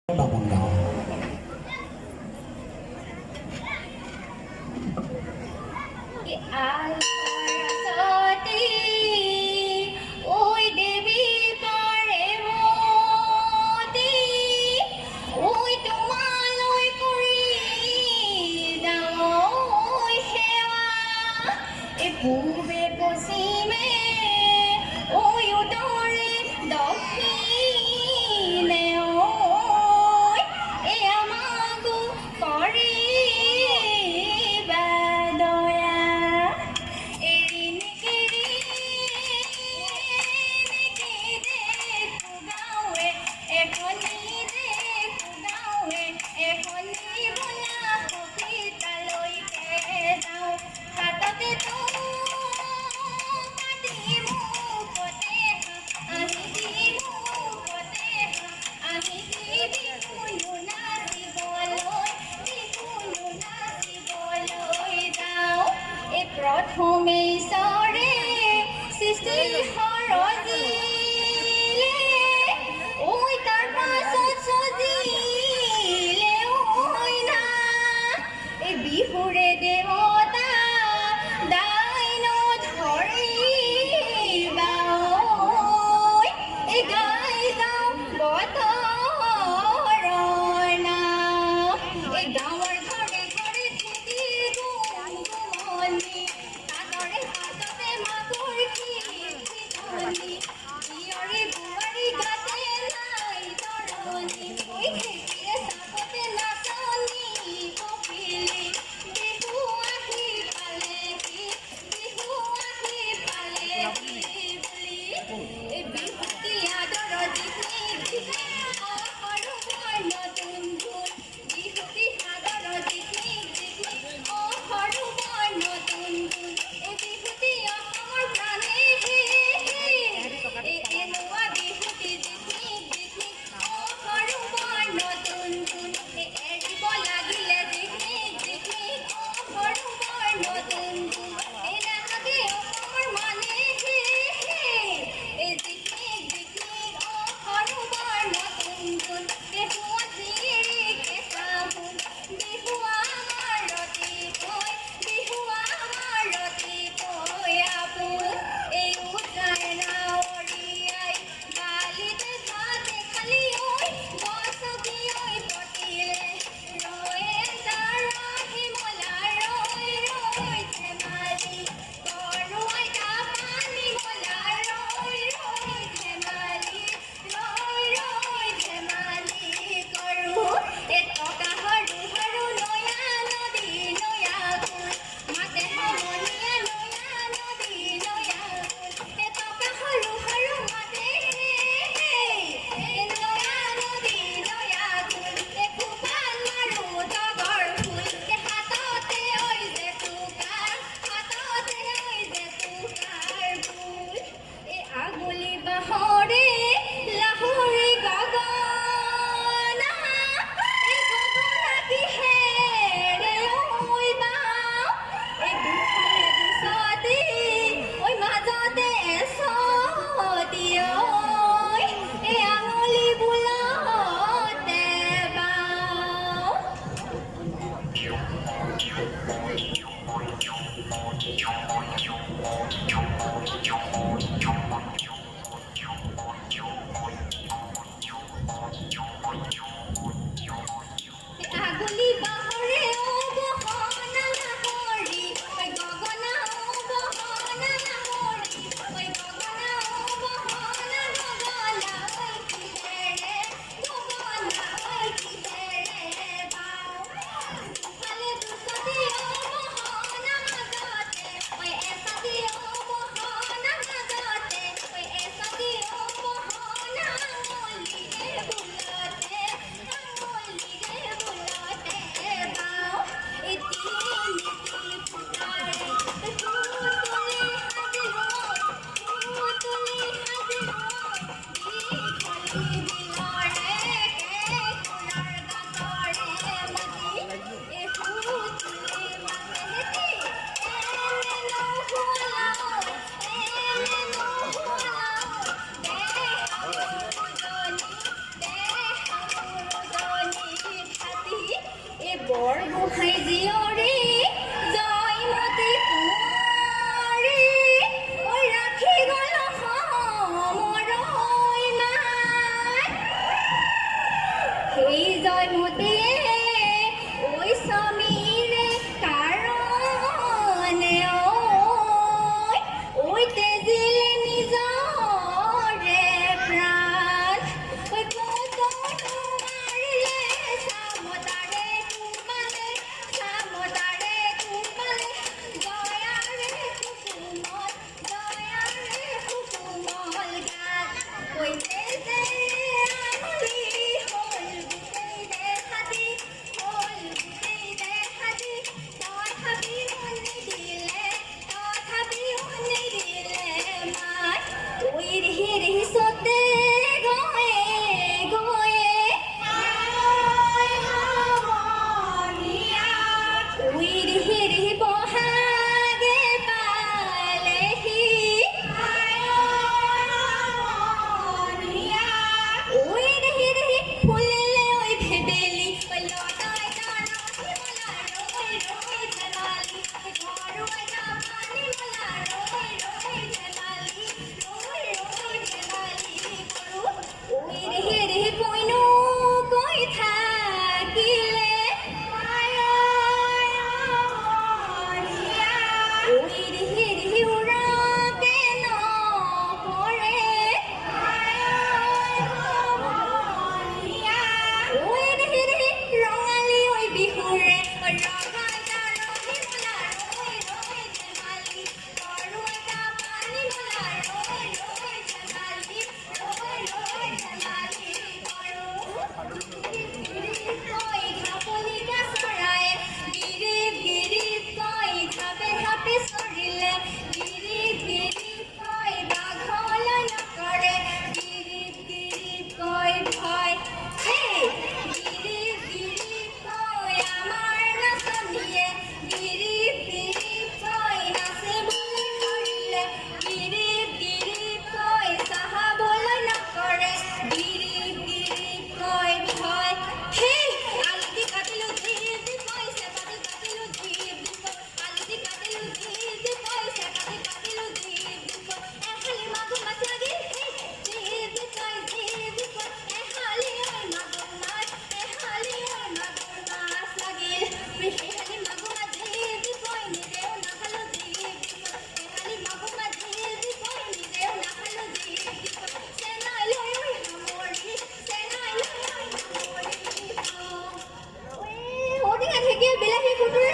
বামুণ গাঁও পূবে পশ্চিমে ওই উত্তৰে দক্ষিণে ওই এ আমাগো কৰিবা দয়া এৰিনিকে দেখো গাঁৱে এখনি দেখো গাঁৱে এখনি বোলা সখী তালৈকে যাওঁ হাততে তো প্ৰথমেই সৰে সৃষ্টি সৰজিলে ওই তাৰ পাছত সজিলে ওই না এই বিহুৰে দেৱতা দাইন ধৰিবা ঐ এই গাই যাওঁ বতৰৰ নাম এই গাঁৱৰ ঘৰে ঘৰে খেতিৰ গুণগুমনি তাদৰে হাততে মাকৰ খিঠনি জীয়ৰী বোৱাৰী গাতে নাই তৰণি ঐ খেতিৰে চাপতে নাচনি কপিলি বিহু আহি পালেহি বিহু আহি পালেহি বুলি এই বিহুটি আদৰ দিশে দিশে অহৰু নতুন ধুন বিহুটি আদৰ দিশে দিশে অহৰু নতুন ধুন এই বিহুটি অসমৰ প্ৰাণে এই এনেকুৱা বিহুটি দিশে দিশে অহৰু দোহাই জীয়ৰী জয়মতী কুঁৱৰী ঐ ৰাখি গ'ল সমৰৈ মাত সেই জয়মতীয়ে ঐ স্বামীৰে কাৰণে ঐ তেজিলে নিজৰে প্ৰাণ ঐ কত মাৰিলে চামতাৰে তোমালে দয়াৰে কুকুমল গাত ঐ তেজেৰে আঙুলি হ'ল গোটেই দেহাতি তথাপিও নিদিলে মাত ঐ ৰিহি চতে গয়ে ঐ ৰিহি বহাগে পালেহি ঐ ৰিহি ফুলিলে ঐ ভেবেলি ঐ লতাই জাননী মলা ৰৈ ধেমালি ঘৰুৱাই জাপানী মলা ৰৈ ধেমালি কৰো ঐ ৰিহি কৈনো কৈ থাকিলে ঐ ৰিহি উৰাকে নপৰে ঐ ৰিহি ৰঙালী ঐ বিহুৰে ৰঙাই জাননী মলা ৰৈ ধেমালি ঘৰুৱাই জাপানী মলা ৰৈ ধেমালি কৰো কৈ ঘাপলিকা চৰায়ে গিৰিপ কৈ ঘাপে চৰিলে গিৰিপ কৈ বাঘলৈ নকৰে গিৰিপ কৈ ভয় হেই গিৰিপ কৈ আমাৰ নাচনীয়ে গিৰিপ কৈ নাচিবলৈ ধৰিলে গিৰিপ কৈ চাহাবলৈ নকৰে গিৰিপ কৈ ভয় হেই আলুটি কাটিলো ধিপ কৈ চেপাটি কাটিলো ধিপ আলুটি কাটিলো ধিপ কৈ চেপাটি কাটিলো ধিপ এহালি মাগুৰ মাছ লাগিল ধিপ কৈ এহালি ঐ মাগুৰ মাছ লাগিল এহালি মাগুৰ মাছ ধিপ কৈ নিজেও নাখালো ধিপ এহালি মাগুৰ মাছ ধিপ কৈ নিজেও নাখালো ধিপ চেনাই লৈ সামৰি ঔটেঙা ঢেকীয়া বিলাহী খুতুৰা